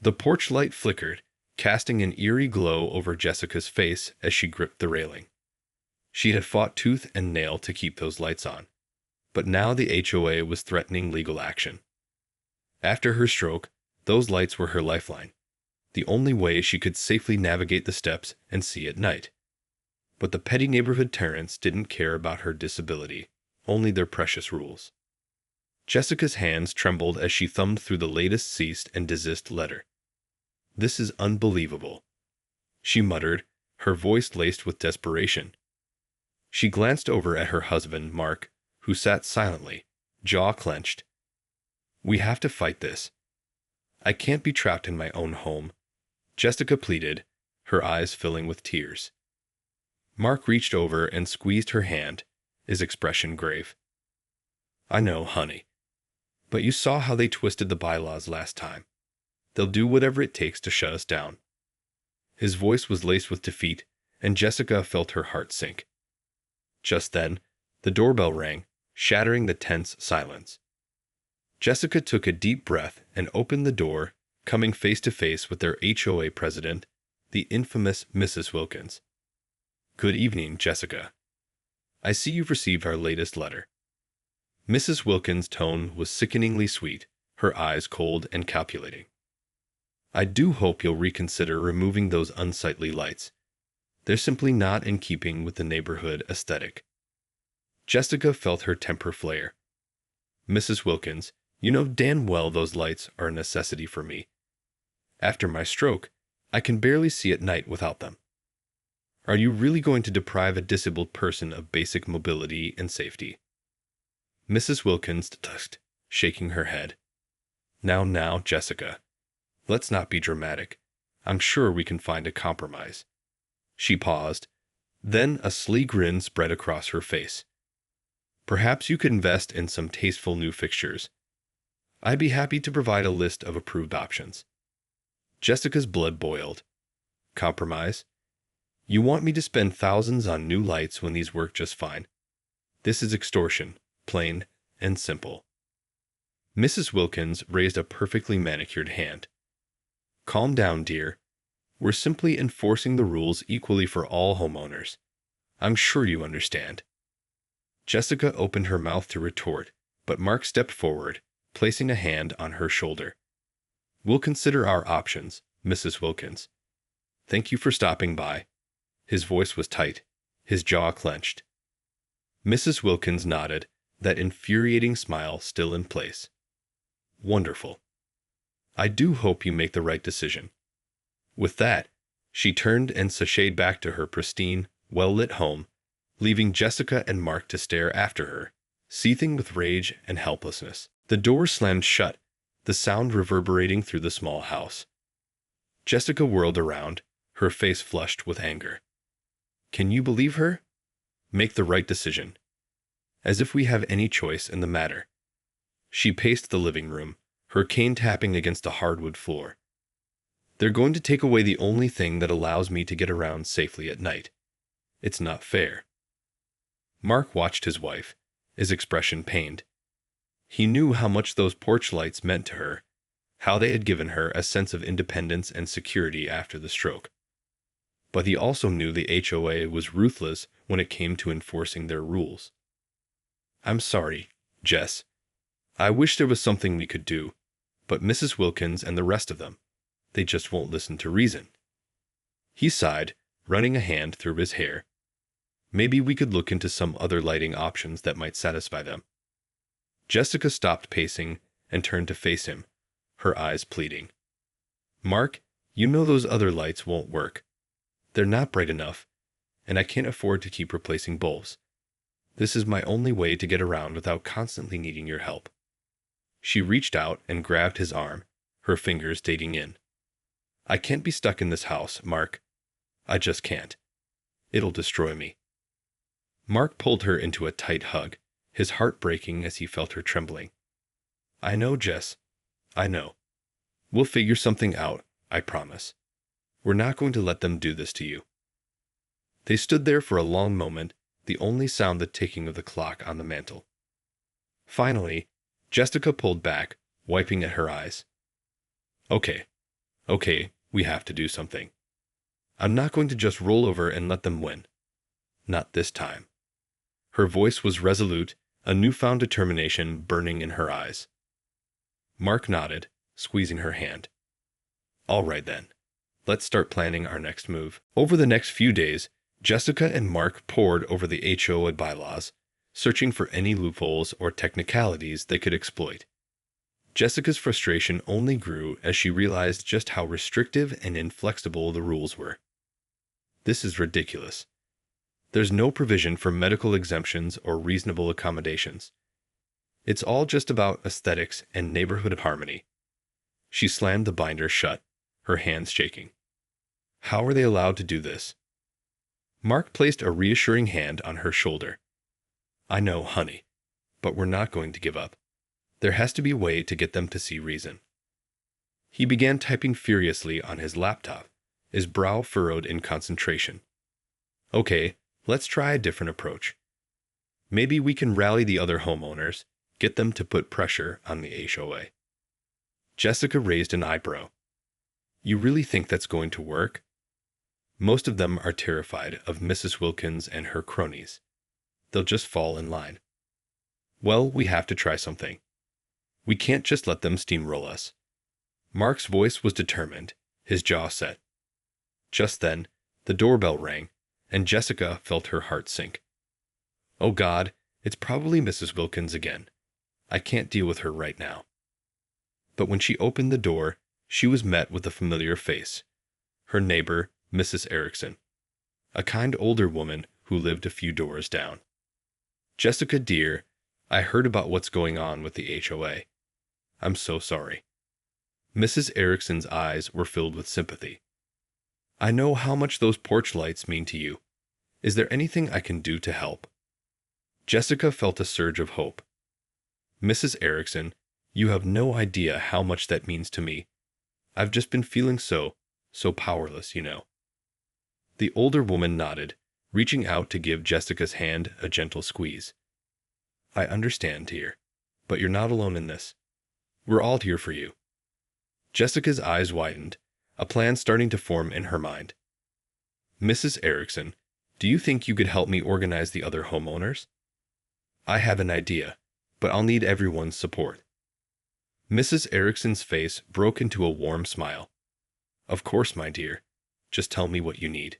The porch light flickered, casting an eerie glow over Jessica's face as she gripped the railing. She had fought tooth and nail to keep those lights on, but now the HOA was threatening legal action. After her stroke, those lights were her lifeline, the only way she could safely navigate the steps and see at night. But the petty neighborhood tyrants didn't care about her disability, only their precious rules. Jessica's hands trembled as she thumbed through the latest cease and desist letter. "This is unbelievable," she muttered, her voice laced with desperation. She glanced over at her husband, Mark, who sat silently, jaw clenched. "We have to fight this. I can't be trapped in my own home," Jessica pleaded, her eyes filling with tears. Mark reached over and squeezed her hand, his expression grave. "I know, honey. But you saw how they twisted the bylaws last time. They'll do whatever it takes to shut us down." His voice was laced with defeat, and Jessica felt her heart sink. Just then, the doorbell rang, shattering the tense silence. Jessica took a deep breath and opened the door, coming face to face with their HOA president, the infamous Mrs. Wilkins. "Good evening, Jessica. I see you've received our latest letter." Mrs. Wilkins' tone was sickeningly sweet, her eyes cold and calculating. "I do hope you'll reconsider removing those unsightly lights. They're simply not in keeping with the neighborhood aesthetic." Jessica felt her temper flare. "Mrs. Wilkins, you know damn well those lights are a necessity for me. After my stroke, I can barely see at night without them. Are you really going to deprive a disabled person of basic mobility and safety?" Mrs. Wilkins tusked, shaking her head. Now, Jessica. Let's not be dramatic. I'm sure we can find a compromise." She paused. Then a sly grin spread across her face. "Perhaps you could invest in some tasteful new fixtures. I'd be happy to provide a list of approved options." Jessica's blood boiled. "Compromise? You want me to spend thousands on new lights when these work just fine? This is extortion, plain and simple." Mrs. Wilkins raised a perfectly manicured hand. "Calm down, dear. We're simply enforcing the rules equally for all homeowners. I'm sure you understand." Jessica opened her mouth to retort, but Mark stepped forward, placing a hand on her shoulder. "We'll consider our options, Mrs. Wilkins. Thank you for stopping by." His voice was tight, his jaw clenched. Mrs. Wilkins nodded, that infuriating smile still in place. "Wonderful. I do hope you make the right decision." With that, she turned and sashayed back to her pristine, well-lit home, leaving Jessica and Mark to stare after her, seething with rage and helplessness. The door slammed shut, the sound reverberating through the small house. Jessica whirled around, her face flushed with anger. Can you believe her? Make the right decision. As if we have any choice in the matter. She paced the living room, her cane tapping against the hardwood floor. They're going to take away the only thing that allows me to get around safely at night. It's not fair. Mark watched his wife, his expression pained. He knew how much those porch lights meant to her, how they had given her a sense of independence and security after the stroke. But he also knew the HOA was ruthless when it came to enforcing their rules. I'm sorry, Jess. I wish there was something we could do, but Mrs. Wilkins and the rest of them, they just won't listen to reason. He sighed, running a hand through his hair. Maybe we could look into some other lighting options that might satisfy them. Jessica stopped pacing and turned to face him, her eyes pleading. Mark, you know those other lights won't work. They're not bright enough, and I can't afford to keep replacing bulbs. This is my only way to get around without constantly needing your help. She reached out and grabbed his arm, her fingers digging in. I can't be stuck in this house, Mark. I just can't. It'll destroy me. Mark pulled her into a tight hug, his heart breaking as he felt her trembling. I know, Jess. I know. We'll figure something out, I promise. We're not going to let them do this to you. They stood there for a long moment, the only sound the ticking of the clock on the mantel. Finally, Jessica pulled back, wiping at her eyes. Okay, Okay, we have to do something. I'm not going to just roll over and let them win. Not this time. Her voice was resolute, a newfound determination burning in her eyes. Mark nodded, squeezing her hand. All right then. Let's start planning our next move. Over the next few days, Jessica and Mark pored over the HOA bylaws, searching for any loopholes or technicalities they could exploit. Jessica's frustration only grew as she realized just how restrictive and inflexible the rules were. This is ridiculous. There's no provision for medical exemptions or reasonable accommodations. It's all just about aesthetics and neighborhood harmony. She slammed the binder shut, her hands shaking. How are they allowed to do this? Mark placed a reassuring hand on her shoulder. I know, honey, but we're not going to give up. There has to be a way to get them to see reason. He began typing furiously on his laptop, his brow furrowed in concentration. Okay, let's try a different approach. Maybe we can rally the other homeowners, get them to put pressure on the HOA. Jessica raised an eyebrow. You really think that's going to work? Most of them are terrified of Mrs. Wilkins and her cronies. They'll just fall in line. Well, we have to try something. We can't just let them steamroll us. Mark's voice was determined, his jaw set. Just then, the doorbell rang, and Jessica felt her heart sink. Oh God, it's probably Mrs. Wilkins again. I can't deal with her right now. But when she opened the door, she was met with a familiar face. Her neighbor, Mrs. Erickson, a kind older woman who lived a few doors down. Jessica, dear, I heard about what's going on with the HOA. I'm so sorry. Mrs. Erickson's eyes were filled with sympathy. I know how much those porch lights mean to you. Is there anything I can do to help? Jessica felt a surge of hope. Mrs. Erickson, you have no idea how much that means to me. I've just been feeling so powerless, you know. The older woman nodded, reaching out to give Jessica's hand a gentle squeeze. I understand, dear, but you're not alone in this. We're all here for you. Jessica's eyes widened, a plan starting to form in her mind. Mrs. Erickson, do you think you could help me organize the other homeowners? I have an idea, but I'll need everyone's support. Mrs. Erickson's face broke into a warm smile. Of course, my dear. Just tell me what you need.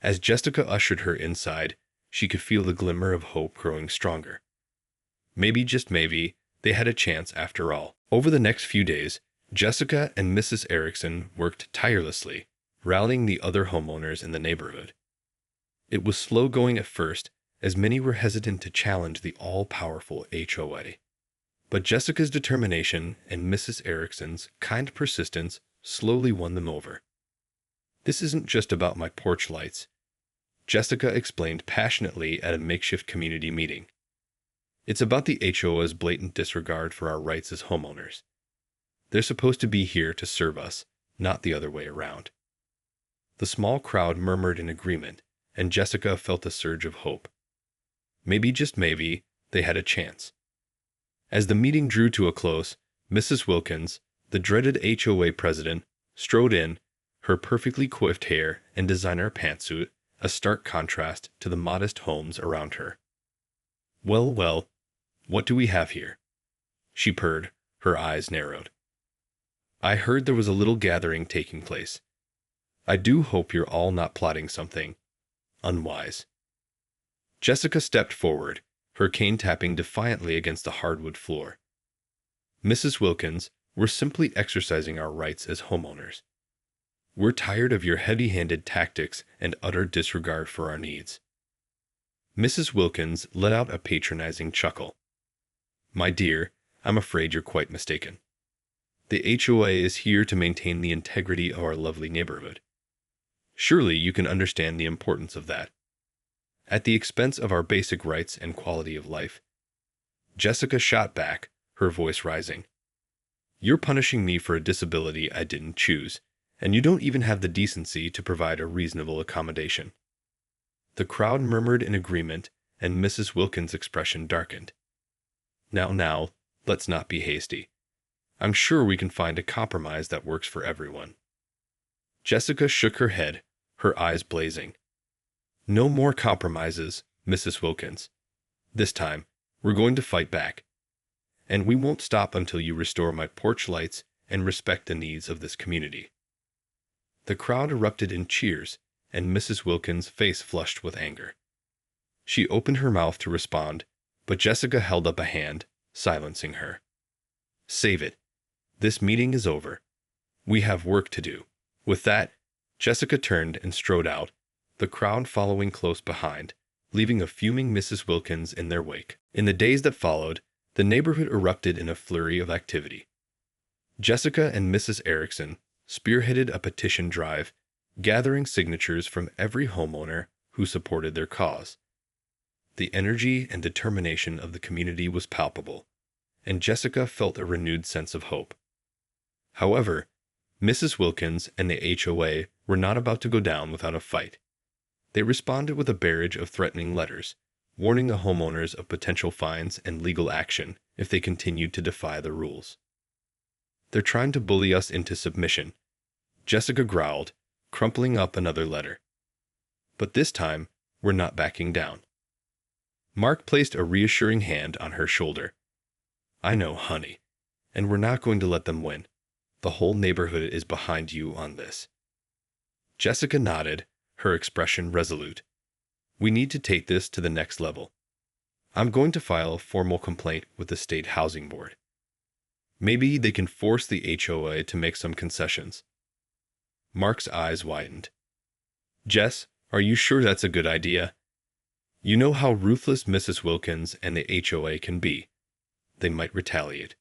As Jessica ushered her inside, she could feel the glimmer of hope growing stronger. Maybe, just maybe, they had a chance after all. Over the next few days, Jessica and Mrs. Erickson worked tirelessly, rallying the other homeowners in the neighborhood. It was slow going at first, as many were hesitant to challenge the all-powerful HOA. But Jessica's determination and Mrs. Erickson's kind persistence slowly won them over. This isn't just about my porch lights, Jessica explained passionately at a makeshift community meeting. It's about the HOA's blatant disregard for our rights as homeowners. They're supposed to be here to serve us, not the other way around. The small crowd murmured in agreement, and Jessica felt a surge of hope. Maybe, just maybe, they had a chance. As the meeting drew to a close, Mrs. Wilkins, the dreaded HOA president, strode in, her perfectly coiffed hair and designer pantsuit a stark contrast to the modest homes around her. Well, what do we have here? She purred, her eyes narrowed. I heard there was a little gathering taking place. I do hope you're all not plotting something unwise. Jessica stepped forward, her cane tapping defiantly against the hardwood floor. Mrs. Wilkins, we're simply exercising our rights as homeowners. We're tired of your heavy-handed tactics and utter disregard for our needs. Mrs. Wilkins let out a patronizing chuckle. My dear, I'm afraid you're quite mistaken. The HOA is here to maintain the integrity of our lovely neighborhood. Surely you can understand the importance of that, at the expense of our basic rights and quality of life. Jessica shot back, her voice rising. You're punishing me for a disability I didn't choose, and you don't even have the decency to provide a reasonable accommodation. The crowd murmured in agreement, and Mrs. Wilkins' expression darkened. Now, let's not be hasty. I'm sure we can find a compromise that works for everyone." Jessica shook her head, her eyes blazing. "No more compromises, Mrs. Wilkins. This time, we're going to fight back. And we won't stop until you restore my porch lights and respect the needs of this community." The crowd erupted in cheers, and Mrs. Wilkins' face flushed with anger. She opened her mouth to respond, but Jessica held up a hand, silencing her. "Save it. This meeting is over. We have work to do." With that, Jessica turned and strode out, the crowd following close behind, leaving a fuming Mrs. Wilkins in their wake. In the days that followed, the neighborhood erupted in a flurry of activity. Jessica and Mrs. Erickson spearheaded a petition drive, gathering signatures from every homeowner who supported their cause. The energy and determination of the community was palpable, and Jessica felt a renewed sense of hope. However, Mrs. Wilkins and the HOA were not about to go down without a fight. They responded with a barrage of threatening letters, warning the homeowners of potential fines and legal action if they continued to defy the rules. "They're trying to bully us into submission," Jessica growled, crumpling up another letter. "But this time, we're not backing down." Mark placed a reassuring hand on her shoulder. "I know, honey, and we're not going to let them win. The whole neighborhood is behind you on this." Jessica nodded, her expression resolute. "We need to take this to the next level. I'm going to file a formal complaint with the State Housing Board. Maybe they can force the HOA to make some concessions." Mark's eyes widened. "Jess, are you sure that's a good idea? You know how ruthless Mrs. Wilkins and the HOA can be. They might retaliate."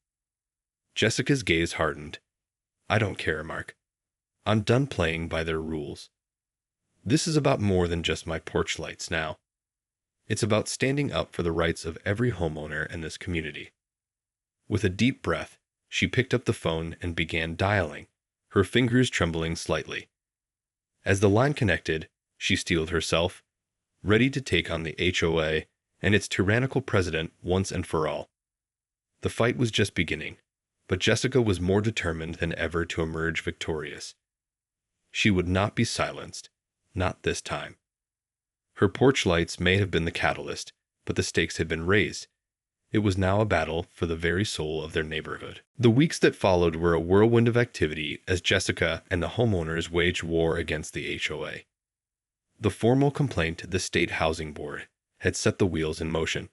Jessica's gaze hardened. "I don't care, Mark. I'm done playing by their rules. This is about more than just my porch lights now. It's about standing up for the rights of every homeowner in this community." With a deep breath, she picked up the phone and began dialing, her fingers trembling slightly. As the line connected, she steeled herself, ready to take on the HOA and its tyrannical president once and for all. The fight was just beginning, but Jessica was more determined than ever to emerge victorious. She would not be silenced, not this time. Her porch lights may have been the catalyst, but the stakes had been raised. It was now a battle for the very soul of their neighborhood. The weeks that followed were a whirlwind of activity as Jessica and the homeowners waged war against the HOA. The formal complaint to the State Housing Board had set the wheels in motion,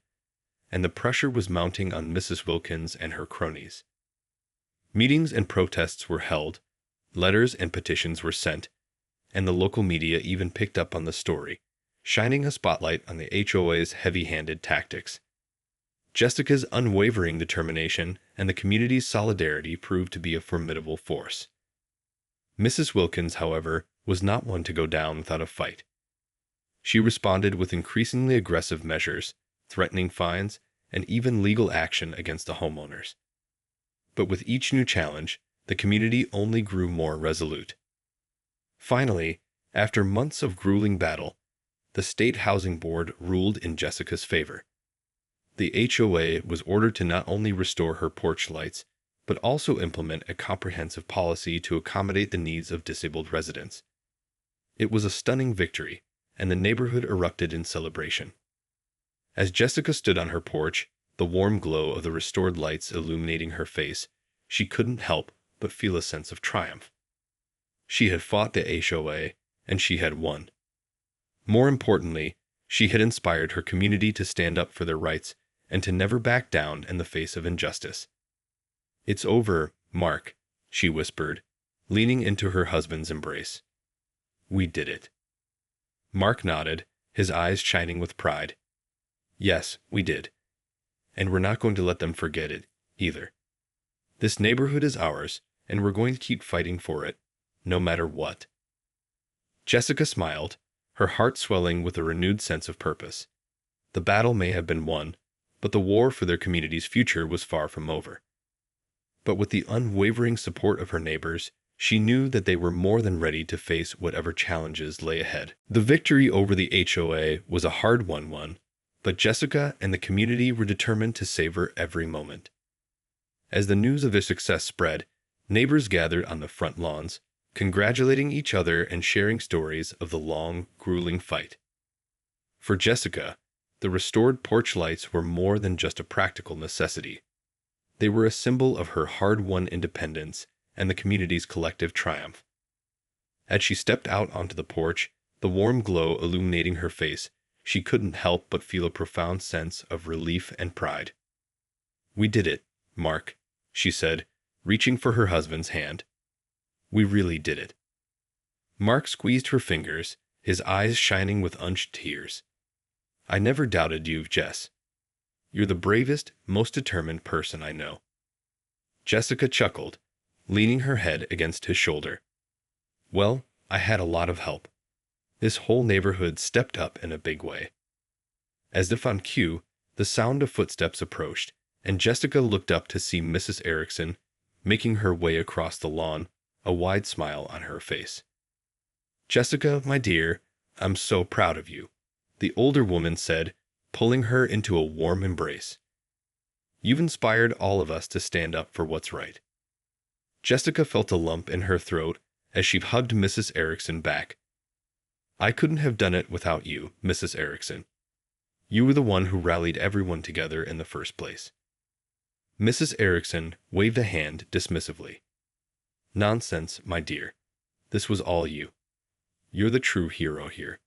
and the pressure was mounting on Mrs. Wilkins and her cronies. Meetings and protests were held, letters and petitions were sent, and the local media even picked up on the story, shining a spotlight on the HOA's heavy-handed tactics. Jessica's unwavering determination and the community's solidarity proved to be a formidable force. Mrs. Wilkins, however, was not one to go down without a fight. She responded with increasingly aggressive measures, threatening fines, and even legal action against the homeowners. But with each new challenge, the community only grew more resolute. Finally, after months of grueling battle, the State Housing Board ruled in Jessica's favor. The HOA was ordered to not only restore her porch lights, but also implement a comprehensive policy to accommodate the needs of disabled residents. It was a stunning victory, and the neighborhood erupted in celebration. As Jessica stood on her porch, the warm glow of the restored lights illuminating her face, she couldn't help but feel a sense of triumph. She had fought the HOA, and she had won. More importantly, she had inspired her community to stand up for their rights and to never back down in the face of injustice. "It's over, Mark," she whispered, leaning into her husband's embrace. "We did it." Mark nodded, his eyes shining with pride. "Yes, we did. And we're not going to let them forget it, either. This neighborhood is ours, and we're going to keep fighting for it, no matter what." Jessica smiled, her heart swelling with a renewed sense of purpose. The battle may have been won, but the war for their community's future was far from over. But with the unwavering support of her neighbors, she knew that they were more than ready to face whatever challenges lay ahead. The victory over the HOA was a hard-won one, but Jessica and the community were determined to savor every moment. As the news of their success spread, neighbors gathered on the front lawns, congratulating each other and sharing stories of the long, grueling fight. For Jessica, the restored porch lights were more than just a practical necessity. They were a symbol of her hard-won independence and the community's collective triumph. As she stepped out onto the porch, the warm glow illuminating her face, she couldn't help but feel a profound sense of relief and pride. "We did it, Mark," she said, reaching for her husband's hand. "We really did it." Mark squeezed her fingers, his eyes shining with unshed tears. "I never doubted you, Jess. You're the bravest, most determined person I know." Jessica chuckled, leaning her head against his shoulder. "Well, I had a lot of help. This whole neighborhood stepped up in a big way." As if on cue, the sound of footsteps approached, and Jessica looked up to see Mrs. Erickson making her way across the lawn, a wide smile on her face. "Jessica, my dear, I'm so proud of you," the older woman said, pulling her into a warm embrace. "You've inspired all of us to stand up for what's right." Jessica felt a lump in her throat as she hugged Mrs. Erickson back. "I couldn't have done it without you, Mrs. Erickson. You were the one who rallied everyone together in the first place." Mrs. Erickson waved a hand dismissively. "Nonsense, my dear. This was all you. You're the true hero here."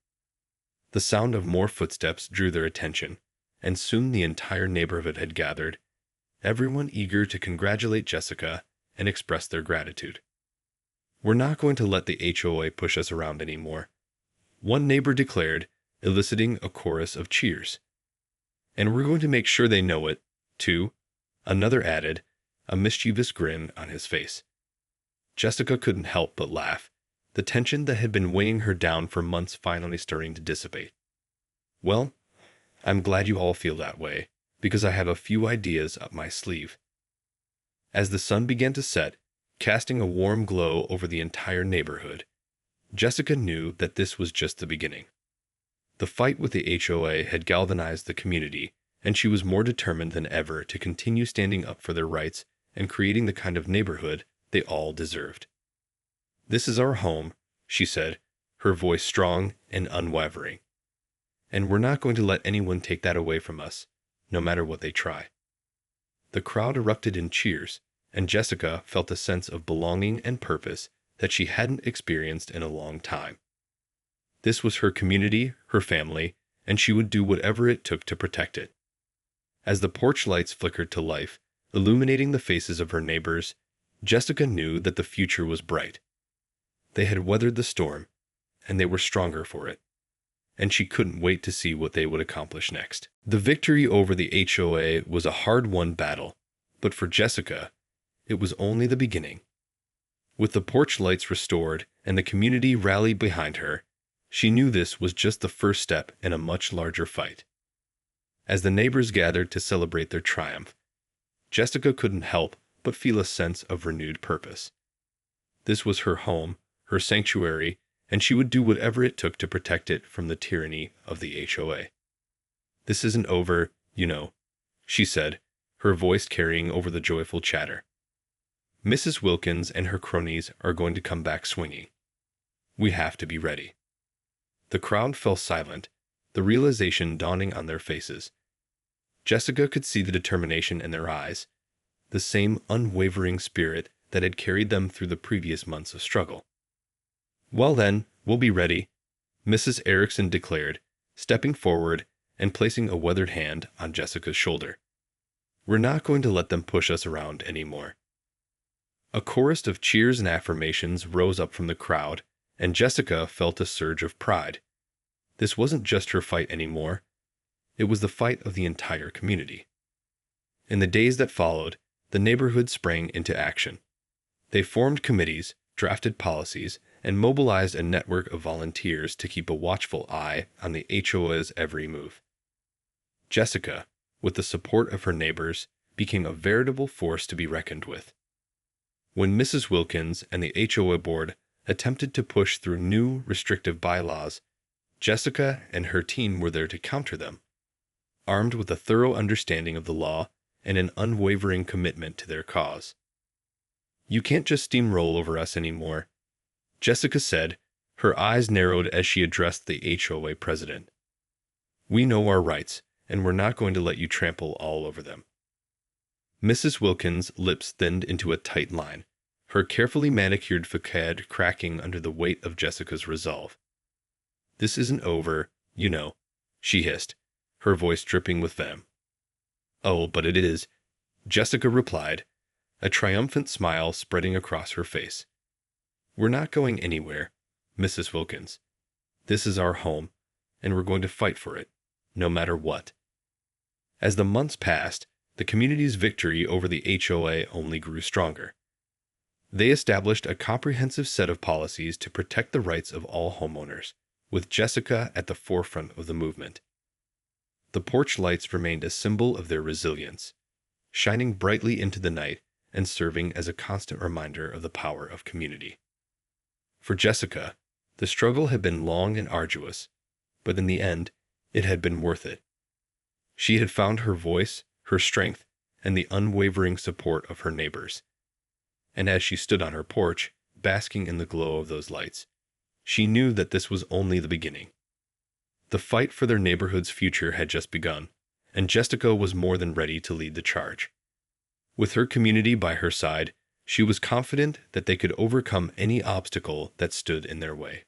The sound of more footsteps drew their attention, and soon the entire neighborhood had gathered, everyone eager to congratulate Jessica and express their gratitude. "We're not going to let the HOA push us around anymore," one neighbor declared, eliciting a chorus of cheers. "And we're going to make sure they know it, too," another added, a mischievous grin on his face. Jessica couldn't help but laugh, the tension that had been weighing her down for months finally starting to dissipate. "Well, I'm glad you all feel that way, because I have a few ideas up my sleeve." As the sun began to set, casting a warm glow over the entire neighborhood, Jessica knew that this was just the beginning. The fight with the HOA had galvanized the community, and she was more determined than ever to continue standing up for their rights and creating the kind of neighborhood they all deserved. "This is our home," she said, her voice strong and unwavering. "And we're not going to let anyone take that away from us, no matter what they try." The crowd erupted in cheers, and Jessica felt a sense of belonging and purpose that she hadn't experienced in a long time. This was her community, her family, and she would do whatever it took to protect it. As the porch lights flickered to life, illuminating the faces of her neighbors, Jessica knew that the future was bright. They had weathered the storm, and they were stronger for it, and she couldn't wait to see what they would accomplish next. The victory over the HOA was a hard-won battle, but for Jessica, it was only the beginning. With the porch lights restored and the community rallied behind her, she knew this was just the first step in a much larger fight. As the neighbors gathered to celebrate their triumph, Jessica couldn't help but feel a sense of renewed purpose. This was her home, her sanctuary, and she would do whatever it took to protect it from the tyranny of the HOA. "This isn't over, you know," she said, her voice carrying over the joyful chatter. "Mrs. Wilkins and her cronies are going to come back swinging. We have to be ready." The crowd fell silent, the realization dawning on their faces. Jessica could see the determination in their eyes, the same unwavering spirit that had carried them through the previous months of struggle. "Well then, we'll be ready," Mrs. Erickson declared, stepping forward and placing a weathered hand on Jessica's shoulder. "We're not going to let them push us around anymore." A chorus of cheers and affirmations rose up from the crowd, and Jessica felt a surge of pride. This wasn't just her fight anymore. It was the fight of the entire community. In the days that followed, the neighborhood sprang into action. They formed committees, drafted policies, and mobilized a network of volunteers to keep a watchful eye on the HOA's every move. Jessica, with the support of her neighbors, became a veritable force to be reckoned with. When Mrs. Wilkins and the HOA board attempted to push through new restrictive bylaws, Jessica and her team were there to counter them. Armed with a thorough understanding of the law and an unwavering commitment to their cause. "You can't just steamroll over us anymore," Jessica said, her eyes narrowed as she addressed the HOA president. "We know our rights, and we're not going to let you trample all over them." Mrs. Wilkins' lips thinned into a tight line, her carefully manicured facade cracking under the weight of Jessica's resolve. "This isn't over, you know," she hissed, her voice dripping with venom. "Oh, but it is," Jessica replied, a triumphant smile spreading across her face. "We're not going anywhere, Mrs. Wilkins. This is our home, and we're going to fight for it, no matter what." As the months passed, the community's victory over the HOA only grew stronger. They established a comprehensive set of policies to protect the rights of all homeowners, with Jessica at the forefront of the movement. The porch lights remained a symbol of their resilience, shining brightly into the night and serving as a constant reminder of the power of community. For Jessica, the struggle had been long and arduous, but in the end, it had been worth it. She had found her voice, her strength, and the unwavering support of her neighbors. And as she stood on her porch, basking in the glow of those lights, she knew that this was only the beginning. The fight for their neighborhood's future had just begun, and Jessica was more than ready to lead the charge. With her community by her side, she was confident that they could overcome any obstacle that stood in their way.